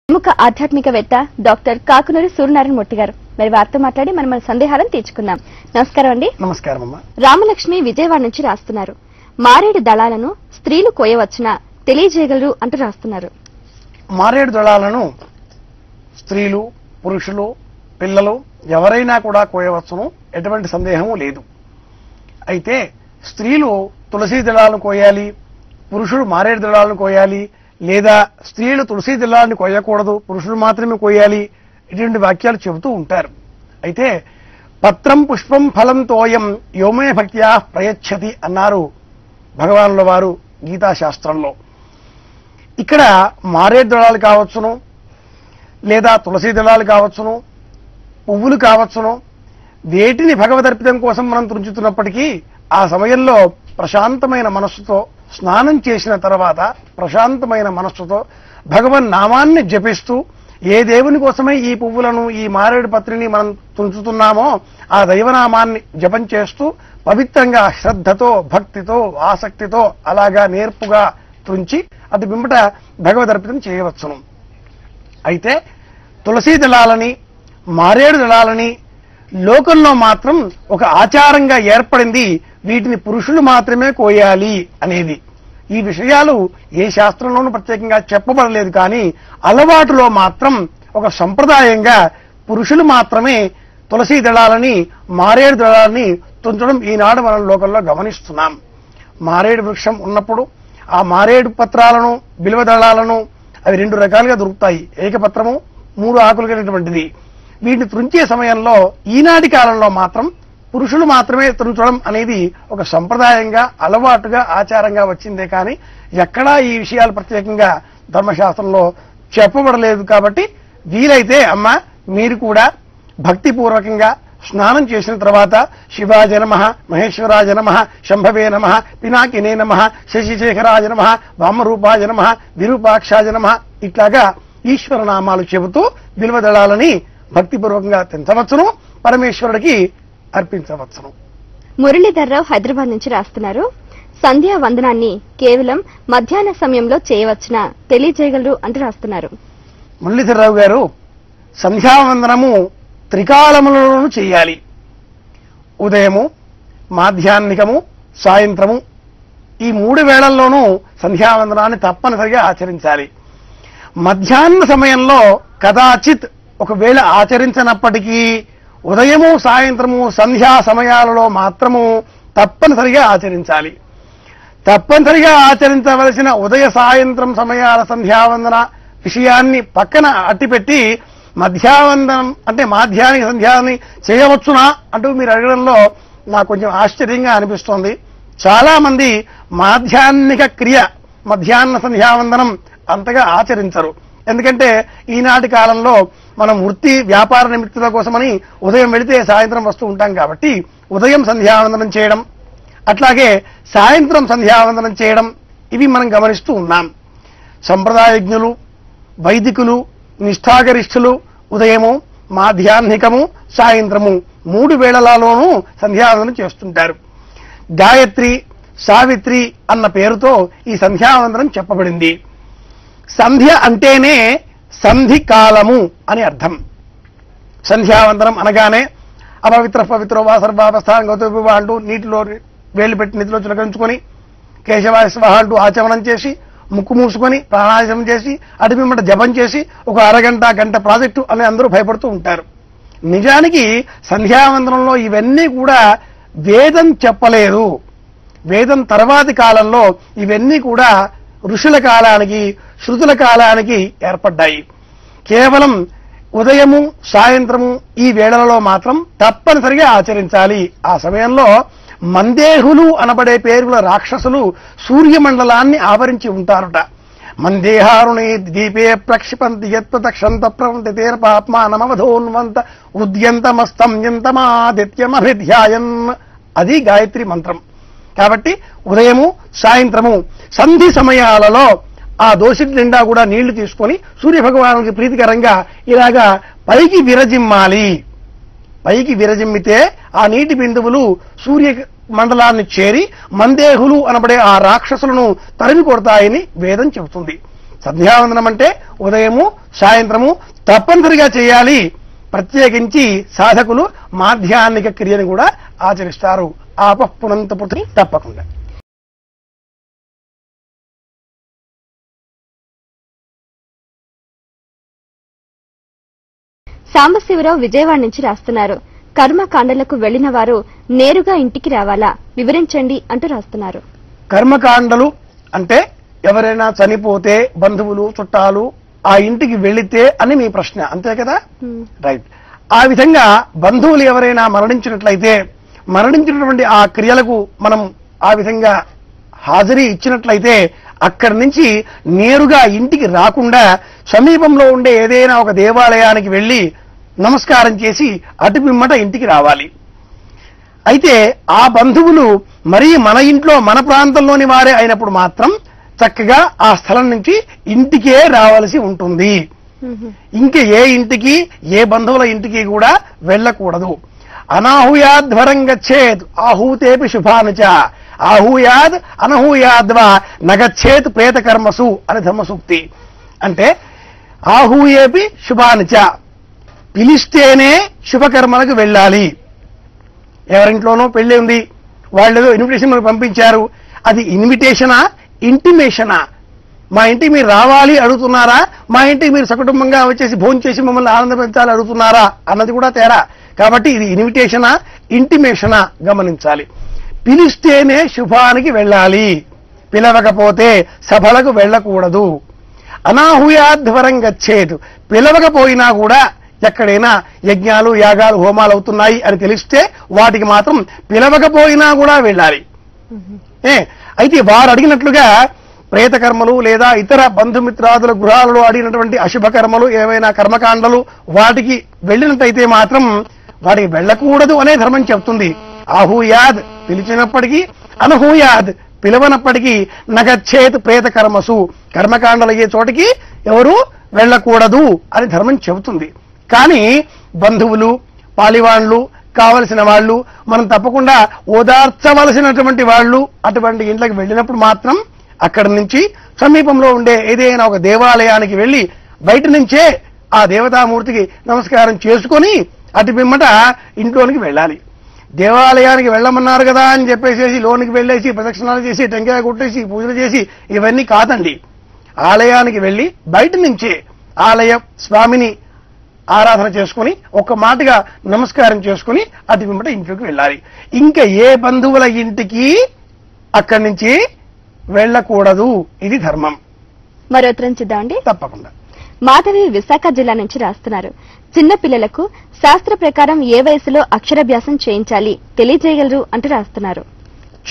ప్రముఖ ఆధ్యాత్మికవేత్త డాక్టర్ కాకునూరి సూర్యనారాయణ మూర్తి గారు మరి వారితో మాట్లాడి మనం మన సందేహాలను తీర్చుకుందాం. నమస్కారం అండి. నమస్కారం అమ్మా. రామలక్ష్మి విజయవాడ నుంచి రాస్తున్నారు, మారేడు దళాలను స్త్రీలు కోయవచ్చునా తెలియజేయగలరు అంటూ రాస్తున్నారు. మారేడు దళాలను స్త్రీలు, పురుషులు, పిల్లలు ఎవరైనా కూడా కోయవచ్చును, ఎటువంటి సందేహము లేదు. అయితే స్త్రీలు తులసి దళాలను కోయాలి, పురుషుడు మారేడు దళాలను కోయాలి, లేదా స్త్రీలు తులసి దళాలను కోయకూడదు, పురుషులు మాత్రమే కోయాలి, ఇటువంటి వాక్యాలు చెబుతూ ఉంటారు. అయితే పత్రం పుష్పం ఫలం తోయం యోమే భక్త్యా ప్రయచ్చతి అన్నారు భగవానుల వారు గీతాశాస్త్రంలో. ఇక్కడ మారేడు దళాలు కావచ్చును, లేదా తులసి దళాలు కావచ్చును, పువ్వులు కావచ్చును, వేటిని భగవదర్పితం కోసం మనం తుంచుతున్నప్పటికీ ఆ సమయంలో ప్రశాంతమైన మనస్సుతో స్నానం చేసిన తర్వాత ప్రశాంతమైన మనస్సుతో భగవన్ నామాన్ని జపిస్తూ ఏ దేవుని కోసమే ఈ పువ్వులను, ఈ మారేడు పత్రిని మనం తుంచుతున్నామో ఆ దైవనామాన్ని జపం చేస్తూ పవిత్రంగా శ్రద్ధతో, భక్తితో, ఆసక్తితో అలాగా నేర్పుగా తుంచి అటు పిమ్మట భగవదర్పితం చేయవచ్చును. అయితే తులసీ దళాలని, మారేడు దళాలని లోకంలో మాత్రం ఒక ఆచారంగా ఏర్పడింది, వీటిని పురుషులు మాత్రమే కోయాలి అనేది. ఈ విషయాలు ఏ శాస్త్రంలోనూ ప్రత్యేకంగా చెప్పబడలేదు, కానీ అలవాటులో మాత్రం ఒక సంప్రదాయంగా పురుషులు మాత్రమే తులసీ దళాలని, మారేడు దళాలని తుంచడం ఈనాడు మనం లోకంలో గమనిస్తున్నాం. మారేడు వృక్షం ఉన్నప్పుడు ఆ మారేడు పత్రాలను, బిల్వ దళాలను అవి రెండు రకాలుగా దొరుకుతాయి. ఏకపత్రము, 3 ఆకులు కలిగినటువంటిది. వీటిని తుంచే సమయంలో ఈనాటి కాలంలో మాత్రం పురుషులు మాత్రమే తుంచడం అనేది ఒక సంప్రదాయంగా, అలవాటుగా, ఆచారంగా వచ్చిందే కానీ ఎక్కడా ఈ విషయాలు ప్రత్యేకంగా ధర్మశాస్త్రంలో చెప్పబడలేదు. కాబట్టి వీలైతే అమ్మ మీరు కూడా భక్తిపూర్వకంగా స్నానం చేసిన తర్వాత శివాయ నమః, మహేశ్వరాయ నమః, శంభవే నమః, పినాకినే నమః, శశిశేఖరాయ నమః, వామరూపాయ నమః, విరూపాక్షాయ నమః ఇట్లాగా ఈశ్వర నామాలు చెబుతూ బిల్వదళాలని భక్తిపూర్వకంగా తెంచవచ్చును, పరమేశ్వరుడికి అర్పించవచ్చును. మురళీధర్రావు హైదరాబాద్ నుంచి రాస్తున్నారు, సంధ్యా వందనాన్ని కేవలం మధ్యాహ్న సమయంలో చేయవచ్చునా తెలియజేయగలరు అంటూ రాస్తున్నారు. మురళీధర్రావు గారు, సంధ్యావందనము త్రికాలములలోనూ చేయాలి. ఉదయము, మాధ్యాహ్నికము, సాయంత్రము ఈ 3 వేళల్లోనూ సంధ్యావందనాన్ని తప్పనిసరిగా ఆచరించాలి. మధ్యాహ్న సమయంలో కదాచిత్ ఒకవేళ ఆచరించినప్పటికీ ఉదయము, సాయంత్రము సంధ్యా సమయాలలో మాత్రము తప్పనిసరిగా ఆచరించాలి. తప్పనిసరిగా ఆచరించవలసిన ఉదయ సాయంత్రం సమయాల సంధ్యావందన విషయాన్ని పక్కన అట్టిపెట్టి మధ్యావందనం అంటే మాధ్యాహ్నిక సంధ్యాన్ని చేయవచ్చునా అంటూ మీరు అడగడంలో నాకు కొంచెం ఆశ్చర్యంగా అనిపిస్తోంది. చాలా మంది మాధ్యాహ్నిక క్రియ, మధ్యాహ్న సంధ్యావందనం అంతగా ఆచరించరు. ఎందుకంటే ఈనాటి కాలంలో మనం వృత్తి వ్యాపార నిమిత్తుల కోసమని ఉదయం వెళితే సాయంత్రం వస్తూ ఉంటాం. కాబట్టి ఉదయం సంధ్యావందనం చేయడం, అట్లాగే సాయంత్రం సంధ్యావందనం చేయడం ఇవి మనం గమనిస్తూ ఉన్నాం. సంప్రదాయజ్ఞులు, వైదికులు, నిష్ఠాగరిష్ఠులు ఉదయము, మాధ్యాహ్నికము, సాయంత్రము 3 వేళలలోనూ సంధ్యావందనం చేస్తుంటారు. గాయత్రి, సావిత్రి అన్న పేరుతో ఈ సంధ్యావందనం చెప్పబడింది. సంధ్య అంటేనే సంధి కాలము అని అర్థం. సంధ్యావందనం అనగానే అపవిత్ర పవిత్రో వా సర్వావస్థానం గౌతమ అంటూ నీటిలో వేలు పెట్టి నిధిలో చిలకరించుకొని కేశవాయ స్వాహ అంటూ ఆచమనం చేసి ముక్కు మూసుకొని ప్రాణాయామం చేసి అటుపిమ్మట జపం చేసి ఒక అరగంట గంట ప్రాజెక్టు అని అందరూ భయపడుతూ ఉంటారు. నిజానికి సంధ్యావందనంలో ఇవన్నీ కూడా వేదం చెప్పలేదు. వేదం తర్వాతి కాలంలో ఇవన్నీ కూడా ఋషుల కాలానికి, శృతుల కాలానికి ఏర్పడ్డాయి. కేవలం ఉదయము, సాయంత్రము ఈ వేళలలో మాత్రం తప్పనిసరిగా ఆచరించాలి. ఆ సమయంలో మందేహులు అనబడే పేరుల రాక్షసులు సూర్యమండలాన్ని ఆవరించి ఉంటారుట. మందేహారుణి దీపే ప్రక్షిపంతి యత్ప్రతక్షంత ప్రవంతి తీర్పాత్మానమవధోన్వంత ఉద్యంతమస్తంయంతమాదిత్యమభిధ్యాయన్ అది గాయత్రి మంత్రం. కాబట్టి ఉదయము, సాయంత్రము సంధి సమయాలలో ఆ దోసిటి నిండా కూడా నీళ్లు తీసుకొని సూర్యభగవానుడికి ప్రీతికరంగా ఇలాగా పైకి విరజిమ్మాలి. పైకి విరజిమ్మితే ఆ నీటి బిందువులు సూర్య మండలాన్ని చేరి మందేహులు అనబడే ఆ రాక్షసులను తరిమి కొడతాయని వేదం చెబుతుంది. సంధ్యావందనం అంటే ఉదయము సాయంత్రము తప్పనిసరిగా చేయాలి. ప్రత్యేకించి సాధకులు మాధ్యాహ్నిక క్రియను కూడా ఆచరిస్తారు. ఆపఃపునంత పుత్రి తప్పకుండా. సాంబశివరావు విజయవాడ నుంచి రాస్తున్నారు. కర్మకాండలకు వెళ్లిన వారు నేరుగా ఇంటికి రావాలా, వివరించండి అంటూ రాస్తున్నారు. కర్మకాండలు అంటే ఎవరైనా చనిపోతే బంధువులు చుట్టాలు ఆ ఇంటికి వెళితే అని మీ ప్రశ్న, అంతే కదా? రైట్. ఆ విధంగా బంధువులు ఎవరైనా మరణించినట్లయితే మరణించినటువంటి ఆ క్రియలకు మనం ఆ విధంగా హాజరీ ఇచ్చినట్లయితే అక్కడి నుంచి నేరుగా ఇంటికి రాకుండా సమీపంలో ఉండే ఏదైనా ఒక దేవాలయానికి వెళ్లి నమస్కారం చేసి అటు పిమ్మట ఇంటికి రావాలి. అయితే ఆ బంధువులు మరీ మన ఇంట్లో మన ప్రాంతంలోని వారే అయినప్పుడు మాత్రం చక్కగా ఆ స్థలం నుంచి ఇంటికే రావాల్సి ఉంటుంది. ఇంక ఏ ఇంటికి ఏ బంధువుల ఇంటికి కూడా వెళ్ళకూడదు. అనాహూయాద్వరం గచ్చేత్ ఆహూతేపి శుభానుచ ఆహూయాద్ అనహూయాద్వా నగచ్చేత్ ప్రేతకర్మసు అని ధర్మసూక్తి. అంటే ఆహూయేపి శుభానుచ, పిలిస్తేనే శుభకర్మలకు వెళ్ళాలి. ఎవరింట్లోనో పెళ్లి ఉంది, వాళ్ళేదో ఇన్విటేషన్ మనకు పంపించారు, అది ఇన్విటేషనా ఇంటిమేషనా? మా ఇంటికి మీరు రావాలి అడుగుతున్నారా, మా ఇంటికి మీరు సకుటుంబంగా వచ్చేసి భోజనం చేసి మమ్మల్ని ఆనందపరచాలి అడుగుతున్నారా అన్నది కూడా తేడా. కాబట్టి ఇది ఇన్విటేషనా ఇంటిమేషనా గమనించాలి. పిలిస్తేనే శుభానికి వెళ్ళాలి, పిలవకపోతే సభలకు వెళ్ళకూడదు. అనాహూయాద్వరం గచ్చేత్, పిలవకపోయినా కూడా ఎక్కడైనా యజ్ఞాలు యాగాలు హోమాలు అవుతున్నాయి అని తెలిస్తే వాటికి మాత్రం పిలవకపోయినా కూడా వెళ్ళాలి. అయితే వారు అడిగినట్లుగా ప్రేతకర్మలు లేదా ఇతర బంధుమిత్రాదుల గృహాలలో అడిగినటువంటి అశుభ కర్మలు ఏవైనా కర్మకాండలు వాటికి వెళ్ళినట్టయితే మాత్రం వాటికి వెళ్ళకూడదు అనే ధర్మం చెప్తుంది. ఆహూయాద్, పిలిచినప్పటికీ, అనహూయాద్, పిలవనప్పటికీ, నగచ్చేత్ ప్రేతకర్మసు, కర్మకాండలయ్యే చోటికి ఎవరు వెళ్ళకూడదు అని ధర్మం చెబుతుంది. కానీ బంధువులు పాలివాళ్లు కావలసిన వాళ్ళు మనం తప్పకుండా ఓదార్చవలసినటువంటి వాళ్ళు అటువంటి ఇంట్లోకి వెళ్ళినప్పుడు మాత్రం అక్కడి నుంచి సమీపంలో ఉండే ఏదైనా ఒక దేవాలయానికి వెళ్లి బయట నుంచే ఆ దేవతామూర్తికి నమస్కారం చేసుకొని అటు పిమ్మట ఇంట్లోనికి వెళ్ళాలి. దేవాలయానికి వెళ్ళమన్నారు కదా అని చెప్పేసి లోనికి వెళ్ళేసి ప్రదక్షిణాలు చేసి టెంకాయ కొట్టేసి పూజలు చేసి ఇవన్నీ కాదండి. ఆలయానికి వెళ్లి బయట నుంచే ఆలయ స్వామిని ఆరాధన చేసుకుని ఒక్క మాటగా నమస్కారం చేసుకుని అటు పిమ్మట ఇంట్లోకి వెళ్ళాలి. ఇంకా ఏ బంధువుల ఇంటికి అక్కడి నుంచి వెళ్ళకూడదు. ఇది ధర్మం. మరో ఉత్తరం చూద్దామండి. తప్పకుండా. మాధవి విశాఖ జిల్లా నుంచి రాస్తున్నారు. చిన్న పిల్లలకు శాస్త్ర ప్రకారం ఏ వయసులో అక్షరాభ్యాసం చేయించాలి తెలియజేయగలరు అంటూ రాస్తున్నారు.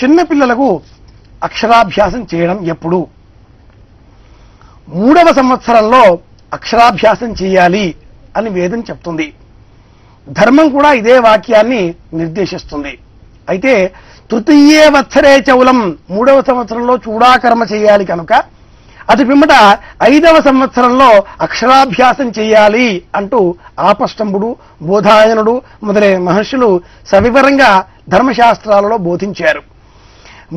చిన్న పిల్లలకు అక్షరాభ్యాసం చేయడం ఎప్పుడు? 3వ సంవత్సరంలో అక్షరాభ్యాసం చేయాలి అని వేదం చెప్తుంది. ధర్మం కూడా ఇదే వాక్యాన్ని నిర్దేశిస్తుంది. అయితే తృతీయే వత్సరే చౌలం, 3వ సంవత్సరంలో చూడాకర్మ చేయాలి కనుక అటు పిమ్మట 5వ సంవత్సరంలో అక్షరాభ్యాసం చేయాలి అంటూ ఆపష్టంభుడు బోధాయనుడు మొదలైన మహర్షులు సవివరంగా ధర్మశాస్త్రాలలో బోధించారు.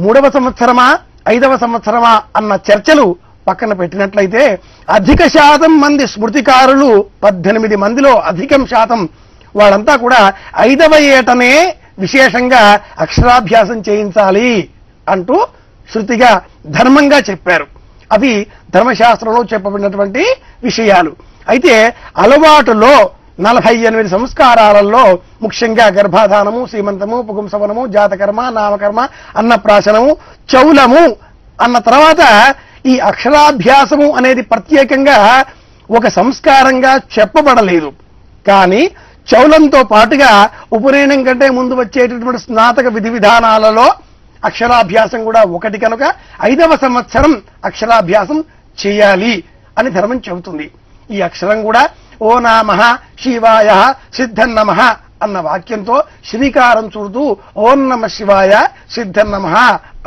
3వ సంవత్సరమా 5వ సంవత్సరమా అన్న చర్చలు పక్కన పెట్టినట్లయితే అధిక శాతం మంది స్మృతికారులు 18 మందిలో అధికం శాతం వాళ్ళంతా కూడా 5వ ఏటనే విశేషంగా అక్షరాభ్యాసం చేయించాలి అంటూ శృతిగా ధర్మంగా చెప్పారు. అవి ధర్మశాస్త్రంలో చెప్పబడినటువంటి విషయాలు. అయితే అలవాటులో 48 సంస్కారాలలో ముఖ్యంగా గర్భాధానము, సీమంతము, పుంసవనము, జాతకర్మ, నామకర్మ, అన్నప్రాశనము, చౌలము అన్న తర్వాత ఈ అక్షరాభ్యాసము అనేది ప్రత్యేకంగా ఒక సంస్కారంగా చెప్పబడలేదు. కానీ చౌలంతో పాటుగా ఉపనయనం కంటే ముందు వచ్చేటటువంటి స్నాతక విధి విధానాలలో అక్షరాభ్యాసం కూడా ఒకటి కనుక 5వ సంవత్సరం అక్షరాభ్యాసం చేయాలి అని ధర్మం చెబుతుంది. ఈ అక్షరం కూడా ఓ నమః శివాయ సిద్ధన్నమః అన్న వాక్యంతో శ్రీకారం చుడుతూ ఓం నమః శివాయ సిద్ధన్నమః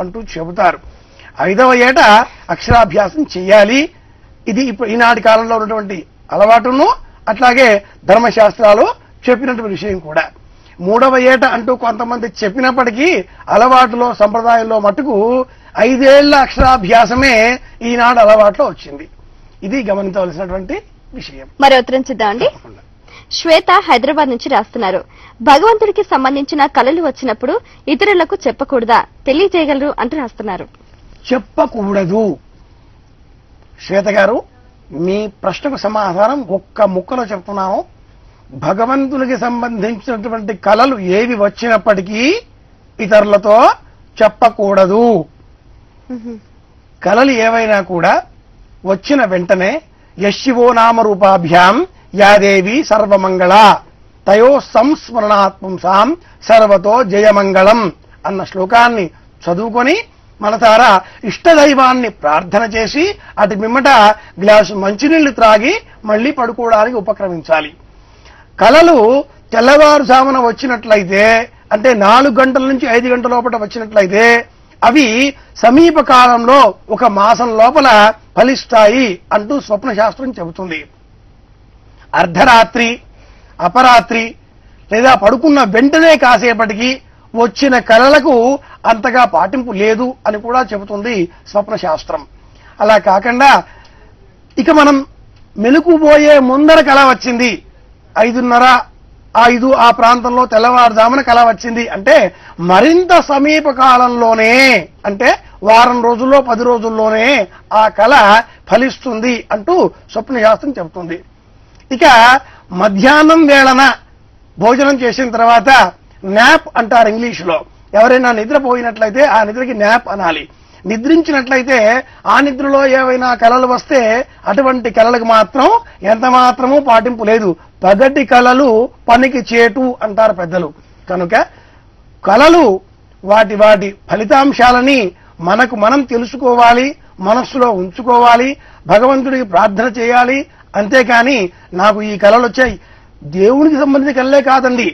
అంటూ చెబుతారు. 5వ ఏట అక్షరాభ్యాసం చేయాలి. ఇది ఇప్పుడు ఈనాటి కాలంలో ఉన్నటువంటి అలవాటును అట్లాగే ధర్మశాస్త్రాలు చెప్పినటువంటి విషయం కూడా. 3వ ఏట అంటూ కొంతమంది చెప్పినప్పటికీ అలవాటులో సంప్రదాయంలో మటుకు 5 ఏళ్ల అక్షరాభ్యాసమే ఈనాడు అలవాట్లో వచ్చింది. ఇది గమనించవలసినటువంటి విషయం. మరో ఉత్తరం చూద్దామండి. శ్వేత హైదరాబాద్ నుంచి రాస్తున్నారు. భగవంతుడికి సంబంధించిన కళలు వచ్చినప్పుడు ఇతరులకు చెప్పకూడదా, తెలియజేయగలరు అంటూ రాస్తున్నారు. చెప్పకూడదు. శ్వేత గారు, మీ ప్రశ్నకు సమాధానం ఒక్క ముక్కలో చెప్తున్నాము. భగవంతునికి సంబంధించినటువంటి కళలు ఏవి వచ్చినప్పటికీ ఇతరులతో చెప్పకూడదు. కళలు ఏవైనా కూడా వచ్చిన వెంటనే యశివో నామరూపాభ్యాం యాదేవి సర్వమంగళ తయో సంస్మరణాత్మంసాం సర్వతో జయమంగళం అన్న శ్లోకాన్ని చదువుకొని మనసారా ఇష్టదైవాన్ని ప్రార్థన చేసి అటు మిమ్మట గ్లాసు మంచినీళ్లు త్రాగి మళ్లీ పడుకోవడానికి ఉపక్రమించాలి. కళలు తెల్లవారుజామున వచ్చినట్లయితే, అంటే 4 గంటల నుంచి 5 గంటల లోపల వచ్చినట్లయితే అవి సమీప కాలంలో 1 మాసం లోపల ఫలిస్తాయి అంటూ స్వప్న శాస్త్రం చెబుతుంది. అర్ధరాత్రి, అపరాత్రి లేదా పడుకున్న వెంటనే కాసేపటికి వచ్చిన కళలకు అంతగా పాటింపు లేదు అని కూడా చెబుతుంది స్వప్న శాస్త్రం. అలా కాకుండా ఇక మనం మెలుకుపోయే ముందర కళ వచ్చింది, 5:30, 5 ఆ ప్రాంతంలో తెల్లవారుజామున కళ వచ్చింది అంటే మరింత సమీప కాలంలోనే, అంటే వారం రోజుల్లో 10 రోజుల్లోనే ఆ కళ ఫలిస్తుంది అంటూ స్వప్న శాస్త్రం చెబుతుంది. ఇక మధ్యాహ్నం వేళన భోజనం చేసిన తర్వాత న్యాప్ అంటారు ఇంగ్లీష్లో. ఎవరైనా నిద్రపోయినట్లయితే ఆ నిద్రకి న్యాప్ అనాలి. నిద్రించినట్లయితే ఆ నిద్రలో ఏవైనా కళలు వస్తే అటువంటి కళలకు మాత్రం ఎంత మాత్రమూ పాటింపు లేదు. పగటి కళలు పనికి చేటు అంటారు పెద్దలు. కనుక కళలు వాటి వాటి ఫలితాంశాలని మనకు మనం తెలుసుకోవాలి, మనస్సులో ఉంచుకోవాలి, భగవంతుడికి ప్రార్థన చేయాలి. అంతేకాని నాకు ఈ కళలు వచ్చాయి, దేవునికి సంబంధించిన కళలే కాదండి,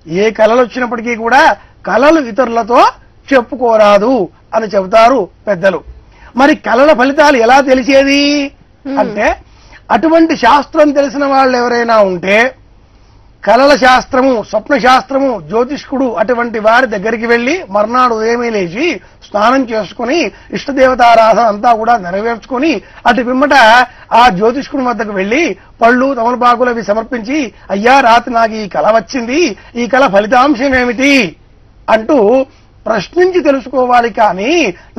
ఏ కళలు వచ్చినప్పటికీ కూడా కళలు ఇతరులతో చెప్పుకోరాదు అని చెబుతారు పెద్దలు. మరి కళల ఫలితాలు ఎలా తెలిసేది అంటే, అటువంటి శాస్త్రం తెలిసిన వాళ్ళు ఎవరైనా ఉంటే కళల శాస్త్రము, స్వప్న శాస్త్రము, జ్యోతిష్కుడు అటువంటి వారి దగ్గరికి వెళ్లి మర్నాడు ఉదయమే లేచి స్నానం చేసుకుని ఇష్టదేవతారాధన అంతా కూడా నెరవేర్చుకుని అటు పిమ్మట ఆ జ్యోతిష్కుడి వద్దకు వెళ్లి పళ్ళు తమలపాకులు అవి సమర్పించి, అయ్యా రాత్రి నాకు ఈ కళ వచ్చింది, ఈ కళ ఫలితాంశం ఏమిటి అంటూ ప్రశ్నించి తెలుసుకోవాలి. కానీ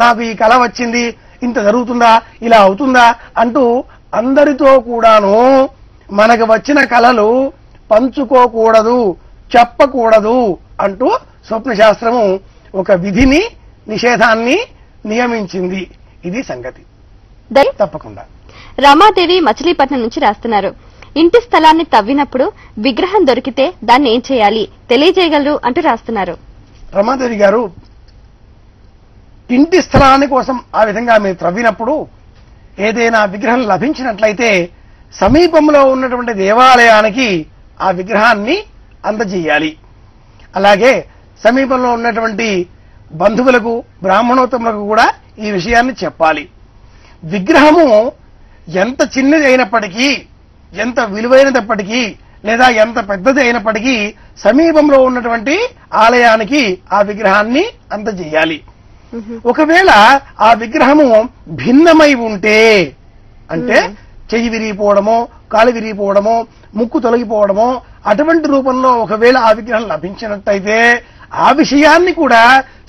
నాకు ఈ కళ వచ్చింది, ఇంత జరుగుతుందా, ఇలా అవుతుందా అంటూ అందరితో కూడాను మనకు వచ్చిన కళలు పంచుకోకూడదు, చెప్పకూడదు అంటూ స్వప్న శాస్త్రము ఒక విధిని, నిషేధాన్ని నియమించింది. ఇది సంగతి. తప్పకుండా. రమాదేవి మచిలీపట్నం నుంచి రాస్తున్నారు. ఇంటి స్థలాన్ని తవ్వినప్పుడు విగ్రహం దొరికితే దాన్ని ఏం చేయాలి, తెలియజేయగలరు అంటూ రాస్తున్నారు. రమాదేవి గారు, ఇంటి స్థలాన్ని కోసం ఆ విధంగా మీరు త్రవ్వినప్పుడు ఏదైనా విగ్రహం లభించినట్లయితే సమీపంలో ఉన్నటువంటి దేవాలయానికి ఆ విగ్రహాన్ని అందజేయాలి. అలాగే సమీపంలో ఉన్నటువంటి బంధువులకు, బ్రాహ్మణోత్తములకు కూడా ఈ విషయాన్ని చెప్పాలి. విగ్రహము ఎంత చిన్నది అయినప్పటికీ, ఎంత విలువైనప్పటికీ, లేదా ఎంత పెద్దది అయినప్పటికీ సమీపంలో ఉన్నటువంటి ఆలయానికి ఆ విగ్రహాన్ని అందజేయాలి. ఒకవేళ ఆ విగ్రహము భిన్నమై ఉంటే, అంటే చెయ్యి విరిగిపోవడమో, కాలు విరిగిపోవడమో, ముక్కు తొలగిపోవడమో అటువంటి రూపంలో ఒకవేళ ఆ విగ్రహం లభించినట్టయితే ఆ విషయాన్ని కూడా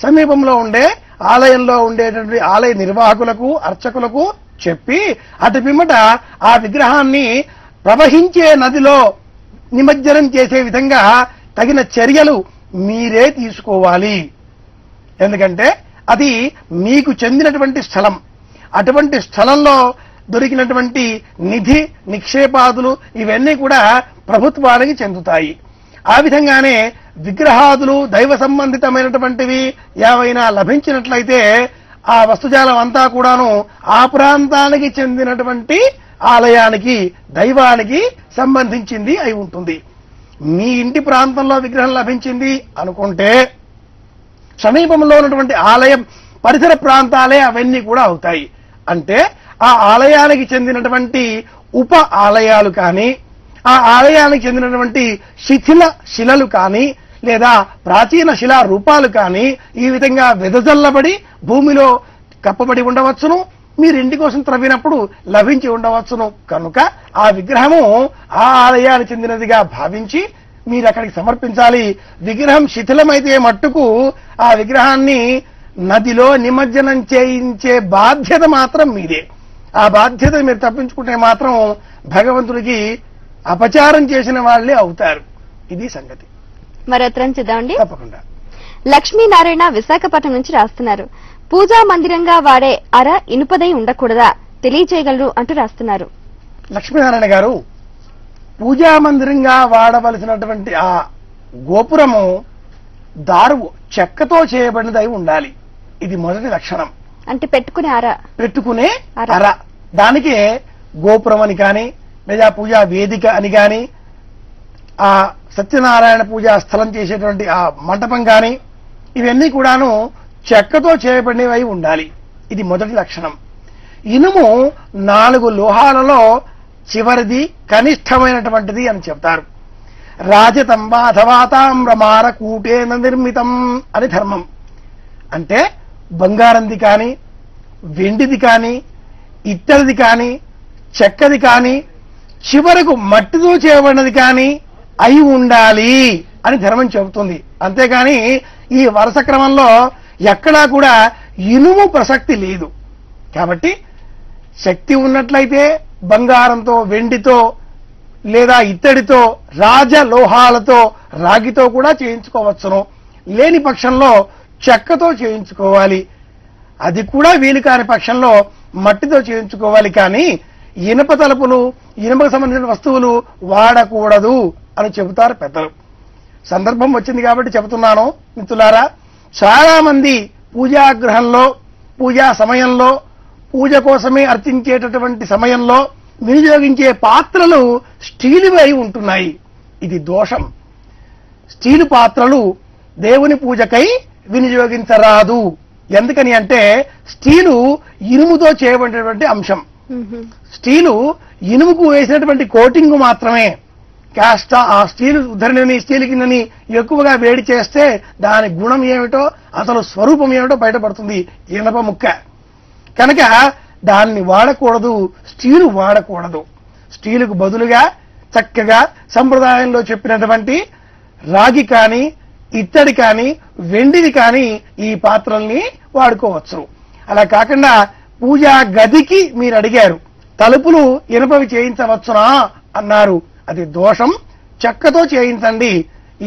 సమీపంలో ఉండే ఆలయంలో ఉండేటువంటి ఆలయ నిర్వాహకులకు, అర్చకులకు చెప్పి అటు పిమ్మట ఆ విగ్రహాన్ని ప్రవహించే నదిలో నిమజ్జనం చేసే విధంగా తగిన చర్యలు మీరే తీసుకోవాలి. ఎందుకంటే అది మీకు చెందినటువంటి స్థలం. అటువంటి స్థలంలో దొరికినటువంటి నిధి, నిక్షేపాదులు ఇవన్నీ కూడా ప్రభుత్వానికి చెందుతాయి. ఆ విధంగానే విగ్రహాదులు, దైవ సంబంధితమైనటువంటివి ఏవైనా లభించినట్లయితే ఆ వస్తుజాలం అంతా కూడాను ఆ ప్రాంతానికి చెందినటువంటి ఆలయానికి, దైవానికి సంబంధించింది అయి ఉంటుంది. మీ ఇంటి ప్రాంతంలో విగ్రహం లభించింది అనుకుంటే సమీపంలో ఉన్నటువంటి ఆలయం పరిసర ప్రాంతాలే అవన్నీ కూడా అవుతాయి. అంటే ఆ ఆలయానికి చెందినటువంటి ఉప ఆలయాలు కానీ, ఆ ఆలయానికి చెందినటువంటి శిథిల శిలలు కానీ, లేదా ప్రాచీన శిలా రూపాలు కానీ ఈ విధంగా వెదజల్లబడి భూమిలో కప్పబడి ఉండవచ్చును. మీరు ఇంటి కోసం త్రవ్వినప్పుడు లభించి ఉండవచ్చును. కనుక ఆ విగ్రహము ఆ ఆలయానికి చెందినదిగా భావించి మీరు అక్కడికి సమర్పించాలి. విగ్రహం శిథిలమైతే మట్టుకు ఆ విగ్రహాన్ని నదిలో నిమజ్జనం చేయించే బాధ్యత మాత్రం మీదే. ఆ బాధ్యత మీరు తప్పించుకుంటే మాత్రం భగవంతుడికి అపచారం చేసిన వాళ్లే అవుతారు. ఇది సంగతి. మరోత్తరం చూద్దామండి. తప్పకుండా. లక్ష్మీనారాయణ విశాఖపట్నం నుంచి రాస్తున్నారు. పూజా మందిరంగా వాడే అర ఇనుపదై ఉండకూడదా, తెలియజేయగలరు అంటూ రాస్తున్నారు. లక్ష్మీనారాయణ గారు, పూజా మందిరంగా వాడవలసినటువంటి ఆ గోపురము దారువు చెక్కతో చేయబడినదై ఉండాలి. ఇది మొదటి లక్షణం. అంటే పెట్టుకునే అర. దానికే గోపురం అని కాని లేదా పూజా వేదిక అని కాని ఆ సత్యనారాయణ పూజా స్థలం చేసేటువంటి ఆ మంటపం కాని ఇవన్నీ కూడాను చెక్కతో చేయబడినవి ఉండాలి. ఇది మొదటి లక్షణం. ఇనుము 4 లోహాలలో చివరిది కనిష్టమైనటువంటిది అని చెప్తారు. రాజతంబాధవాతామ్రమార కూటేన నిర్మితం అని ధర్మం. అంటే బంగారంది కాని వెండిది కాని ఇత్తడిది కాని చెక్కది కాని చివరకు మట్టితో చేయబడినది కాని అయి ఉండాలి అని ధర్మం చెబుతుంది. అంతేగాని ఈ వరుస క్రమంలో ఎక్కడా కూడా ఇనుము ప్రసక్తి లేదు. కాబట్టి శక్తి ఉన్నట్లయితే బంగారంతో వెండితో లేదా ఇత్తడితో రాజలోహాలతో రాగితో కూడా చేయించుకోవచ్చును. లేని పక్షంలో చెక్కతో చేయించుకోవాలి. అది కూడా వీలు కాని పక్షంలో మట్టితో చేయించుకోవాలి. కానీ ఇనుప తలుపులు ఇనుపకు సంబంధించిన వస్తువులు వాడకూడదు అని చెబుతారు పెద్దలు. సందర్భం వచ్చింది కాబట్టి చెబుతున్నాను మిత్రులారా. చాలా మంది పూజాగృహంలో పూజా సమయంలో పూజ కోసమే అర్చించేటటువంటి సమయంలో వినియోగించే పాత్రలు స్టీలువై ఉంటున్నాయి. ఇది దోషం. స్టీలు పాత్రలు దేవుని పూజకై వినియోగించరాదు. ఎందుకని అంటే స్టీలు ఇనుముతో చేయబడినటువంటి అంశం. స్టీలు ఇనుముకు వేసినటువంటి కోటింగ్ మాత్రమే. కాస్త ఆ స్టీలు ఉద్ధరణని స్టీల్ కిందని ఎక్కువగా వేడి చేస్తే దాని గుణం ఏమిటో అసలు స్వరూపం ఏమిటో బయటపడుతుంది. ఇనప ముక్క కనుక దాన్ని వాడకూడదు. స్టీలు వాడకూడదు. స్టీలుకు బదులుగా చక్కగా సంప్రదాయంలో చెప్పినటువంటి రాగి కాని ఇత్తడి కాని వెండిది కాని ఈ పాత్రల్ని వాడుకోవచ్చు. అలా కాకుండా పూజా గదికి మీరు అడిగారు, తలుపులు ఇనుపవి చేయించవచ్చునా అన్నారు. అది దోషం. చెక్కతో చేయించండి.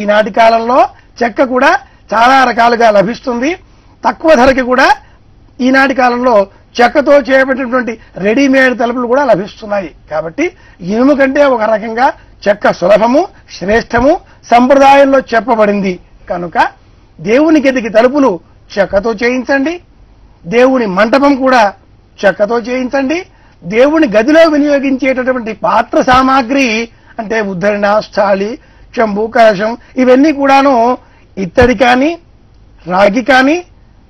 ఈనాటి కాలంలో చెక్క కూడా చాలా రకాలుగా లభిస్తుంది. తక్కువ ధరకి కూడా ఈనాటి కాలంలో చెక్కతో చేయబడినటువంటి రెడీమేడ్ తలుపులు కూడా లభిస్తున్నాయి. కాబట్టి ఇనుము కంటే ఒక రకంగా చెక్క సులభము, శ్రేష్టము, సంప్రదాయంలో చెప్పబడింది. కనుక దేవుని గదికి తలుపులు చెక్కతో చేయించండి. దేవుని మంటపం కూడా చెక్కతో చేయించండి. దేవుని గదిలో వినియోగించేటటువంటి పాత్ర సామాగ్రి అంటే ఉద్ధరణ, స్థాళి, చెంబు, కలశం ఇవన్నీ కూడాను ఇత్తడి కాని రాగి కాని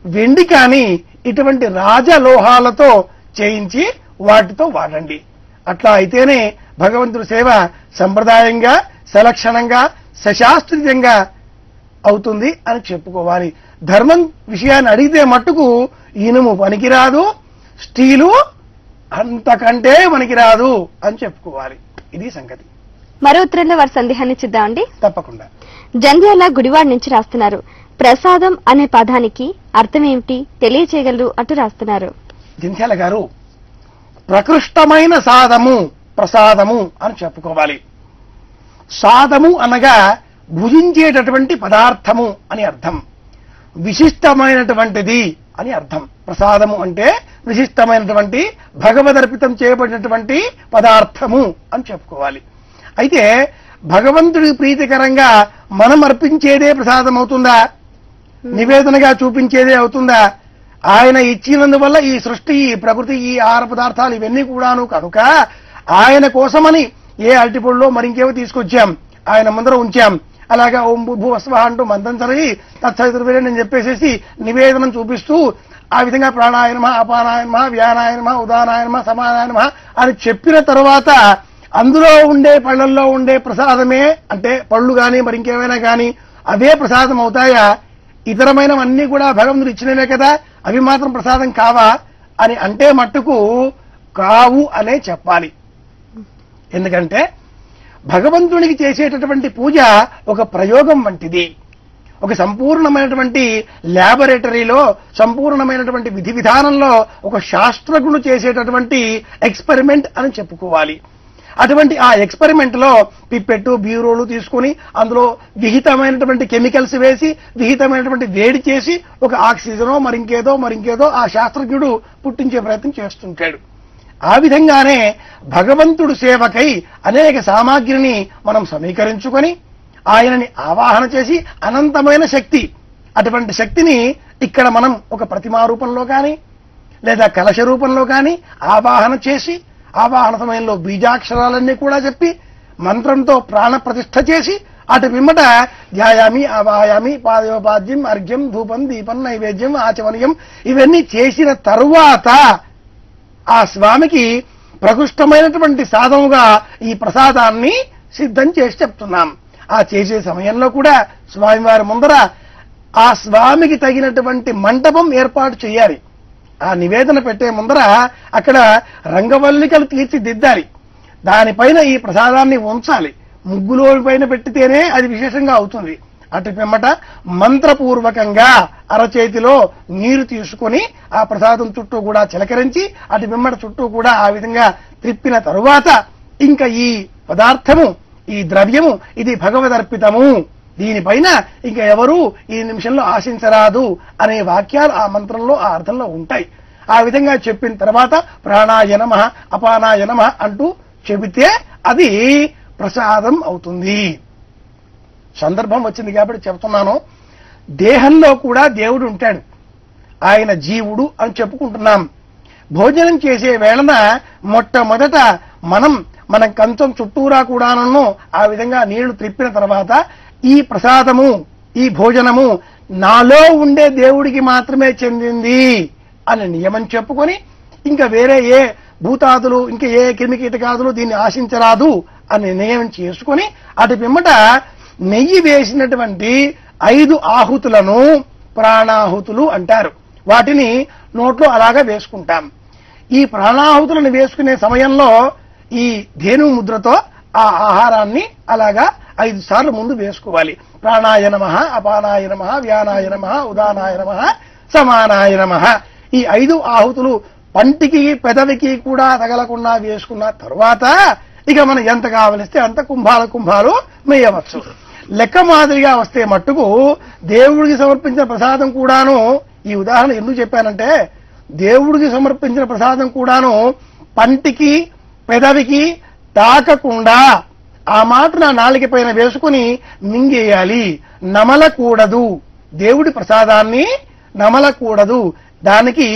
వెండి కాని ఇటువంటి రాజలోహాలతో చేయించి వాటితో వాడండి. అట్లా అయితేనే భగవంతుడి సేవ సంప్రదాయంగా, సలక్షణంగా, సశాస్త్రీయంగా అవుతుంది అని చెప్పుకోవాలి. ధర్మం విషయాన్ని అడిగితే మట్టుకు ఇనుము పనికిరాదు, స్టీలు అంతకంటే పనికిరాదు అని చెప్పుకోవాలి. ఇది సంగతి. మరో ఉత్తరంలో వారి సందేహాన్ని చూద్దామండి. తప్పకుండా. జంధ్యాల గుడివాడ నుంచి రాస్తున్నారు. ప్రసాదం అనే పదానికి అర్థం ఏమిటి, తెలియచేయగలరు అంటూ రాస్తున్నారు. జంధ్యాల గారు, ప్రకృష్టమైన సాదము ప్రసాదము అని చెప్పుకోవాలి. సాదము అనగా భుజించేటటువంటి పదార్థము అని అర్థం. విశిష్టమైనటువంటిది అని అర్థం. ప్రసాదము అంటే విశిష్టమైనటువంటి భగవదర్పితం చేయబడినటువంటి పదార్థము అని చెప్పుకోవాలి. అయితే భగవంతుడికి ప్రీతికరంగా మనం అర్పించేదే ప్రసాదం అవుతుందా, నివేదనగా చూపించేదే అవుతుందా? ఆయన ఇచ్చినందువల్ల ఈ సృష్టి, ఈ ప్రకృతి, ఈ ఆహార పదార్థాలు ఇవన్నీ కూడాను కనుక ఆయన కోసమని ఏ అరటిపొడిలో మరింకేవో తీసుకొచ్చాం, ఆయన ముందర ఉంచాం. అలాగా ఓం భూస్వ అంటూ మంత్రం చదివి తత్సవితుర్వేది అని చెప్పేసేసి నివేదనం చూపిస్తూ ఆ విధంగా ప్రాణాయనమ, అపానాయనమ, వ్యానాయనమ, ఉదానాయనమ, సమానాయనమ అని చెప్పిన తరువాత అందులో ఉండే పళ్ళల్లో ఉండే ప్రసాదమే అంటే పళ్ళు గాని మరింకేమైనా గాని అవే ప్రసాదం అవుతాయా? ఇతరమైనవన్నీ కూడా భగవంతుడు ఇచ్చినవే కదా, అవి మాత్రం ప్రసాదం కావా అని అంటే మట్టుకు కావు అనే చెప్పాలి. ఎందుకంటే భగవంతునికి చేసేటటువంటి పూజ ఒక ప్రయోగం వంటిది. ఒక సంపూర్ణమైనటువంటి ల్యాబొరేటరీలో, సంపూర్ణమైనటువంటి విధి విధానంలో ఒక శాస్త్రజ్ఞుడు చేసేటటువంటి ఎక్స్పెరిమెంట్ అని చెప్పుకోవాలి. అటువంటి ఆ ఎక్స్పెరిమెంట్ లో పిప్పెట్టు, బ్యూరోలు తీసుకుని అందులో విహితమైనటువంటి కెమికల్స్ వేసి, విహితమైనటువంటి వేడి చేసి, ఒక ఆక్సిజనో మరింకేదో ఆ శాస్త్రజ్ఞుడు పుట్టించే ప్రయత్నం చేస్తుంటాడు. ఆ విధంగానే భగవంతుడు సేవకై అనేక సామాగ్రిని మనం సమీకరించుకొని ఆయనని ఆవాహన చేసి, అనంతమైన శక్తి, అటువంటి శక్తిని ఇక్కడ మనం ఒక ప్రతిమా రూపంలో కానీ లేదా కలశ రూపంలో కానీ ఆవాహన చేసి, ఆవాహన సమయంలో బీజాక్షరాలన్నీ కూడా చెప్పి, మంత్రంతో ప్రాణ ప్రతిష్ఠ చేసి, అటు పిమ్మట ధ్యాయామి, ఆవాయామి, పాదయోపాద్యం, అర్ఘ్యం, ధూపం, దీపం, నైవేద్యం, ఆచమనీయం ఇవన్నీ చేసిన తరువాత ఆ స్వామికి ప్రకృష్టమైనటువంటి సాధముగా ఈ ప్రసాదాన్ని సిద్ధం చేసి చెప్తున్నాం. ఆ చేసే సమయంలో కూడా స్వామివారి ముందర ఆ స్వామికి తగినటువంటి మంటపం ఏర్పాటు చేయాలి. ఆ నివేదన పెట్టే ముందర అక్కడ రంగవల్లికలు తీర్చిదిద్దాలి. దానిపైన ఈ ప్రసాదాన్ని ఉంచాలి. ముగ్గులో పైన పెట్టితేనే అది విశేషంగా అవుతుంది. అటు పిమ్మట మంత్రపూర్వకంగా అరచేతిలో నీరు తీసుకొని ఆ ప్రసాదం చుట్టూ కూడా చిలకరించి, అటు పిమ్మట చుట్టూ కూడా ఆ విధంగా త్రిప్పిన తరువాత ఇంకా ఈ పదార్థము, ఈ ద్రవ్యము ఇది భగవదర్పితము, దీనిపైన ఇంకా ఎవరూ ఈ నిమిషంలో ఆశించరాదు అనే వాక్యాలు ఆ మంత్రంలో, ఆ అర్థంలో ఉంటాయి. ఆ విధంగా చెప్పిన తర్వాత ప్రాణాయ నమః, అపానాయ నమః అంటూ చెబితే అది ప్రసాదం అవుతుంది. సందర్భం వచ్చింది కాబట్టి చెప్తున్నాను. దేహంలో కూడా దేవుడు ఉంటాడు. ఆయన జీవుడు అని చెప్పుకుంటున్నాం. భోజనం చేసే వేళన మొట్టమొదట మన కంచం చుట్టూరా కూడాను ఆ విధంగా నీళ్లు త్రిప్పిన తర్వాత ఈ ప్రసాదము, ఈ భోజనము నాలో ఉండే దేవుడికి మాత్రమే చెందింది అని నియమం చెప్పుకొని, ఇంకా వేరే ఏ భూతాదులు, ఇంకా ఏ క్రిమికీటకాదులు దీన్ని ఆశించరాదు అని నియమం చేసుకొని, అటు పిమ్మట నెయ్యి వేసినటువంటి 5 ఆహుతులను ప్రాణాహుతులు అంటారు. వాటిని నోట్లో అలాగా వేసుకుంటాం. ఈ ప్రాణాహుతులను వేసుకునే సమయంలో ఈ ధేను ముద్రతో ఆ ఆహారాన్ని అలాగా 5 సార్లు ముందు వేసుకోవాలి. ప్రాణాయ నమః, అపానాయ నమః, వ్యానాయ నమః, ఉదానాయ నమః, సమానాయ నమః. ఈ 5 ఆహుతులు పంటికి పెదవికి కూడా తగలకుండా వేసుకున్న తరువాత ఇక మనం ఎంత కావలిస్తే అంత కుంభాలు మేయవచ్చు. లెక్క మాదిరిగా వస్తే మట్టుకు దేవుడికి సమర్పించిన ప్రసాదం కూడాను, ఈ ఉదాహరణ ఎందుకు చెప్పానంటే, దేవుడికి సమర్పించిన ప్రసాదం కూడాను పంటికి పెదవికి తాకకుండా ఆ మాటన నాలిక పైన వేసుకుని మింగేయాలి. నమలకూడదు. దేవుడి ప్రసాదాన్ని నమలకూడదు. దానికి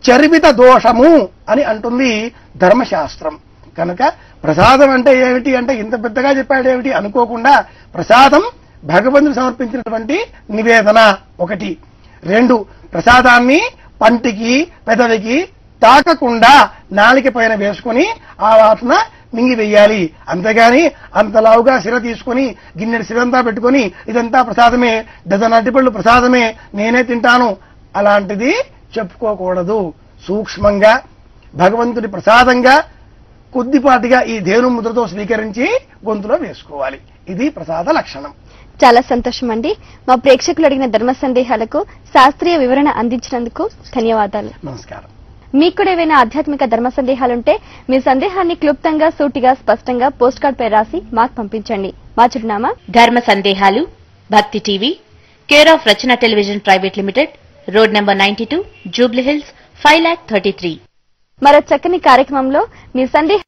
చర్విత దోషము అని అంటుంది ధర్మశాస్త్రం. కనుక ప్రసాదం అంటే ఏమిటి అంటే ఇంత పెద్దగా చెప్పాడేమిటి అనుకోకుండా, ప్రసాదం భగవంతుడు సమర్పించినటువంటి నివేదన 1. 2 ప్రసాదాన్ని పంటికి పెదవికి తాకకుండా నాలిక పైన వేసుకుని ఆ వాసన మింగివేయాలి. అంతేగాని అంతలావుగా శిర తీసుకుని గిన్నెడు శిరంతా పెట్టుకుని ఇదంతా ప్రసాదమే, డజన్ అరటిపళ్ళు ప్రసాదమే, నేనే తింటాను అలాంటిది చెప్పుకోకూడదు. సూక్ష్మంగా భగవంతుడి ప్రసాదంగా కొద్దిపాటిగా ఈ ధేను ముద్రతో స్వీకరించి గొంతులో వేసుకోవాలి. ఇది ప్రసాద లక్షణం. చాలా సంతోషం అండి. మా ప్రేక్షకులు అడిగిన ధర్మ సందేహాలకు శాస్త్రీయ వివరణ అందించినందుకు ధన్యవాదాలు. నమస్కారం. మీకు కూడా ఏవైనా ఆధ్యాత్మిక ధర్మ సందేహాలుంటే మీ సందేహాన్ని క్లుప్తంగా, సూటిగా, స్పష్టంగా పోస్ట్ కార్డ్ పై రాసి మాకు పంపించండి. మా చిరునామా ధర్మ సందేహాలు, భక్తి TV, care of Rachana television private limited, road number 92, Jubilee hills, 5,33,000. మరో చక్కని కార్యక్రమంలో మీ సందేహ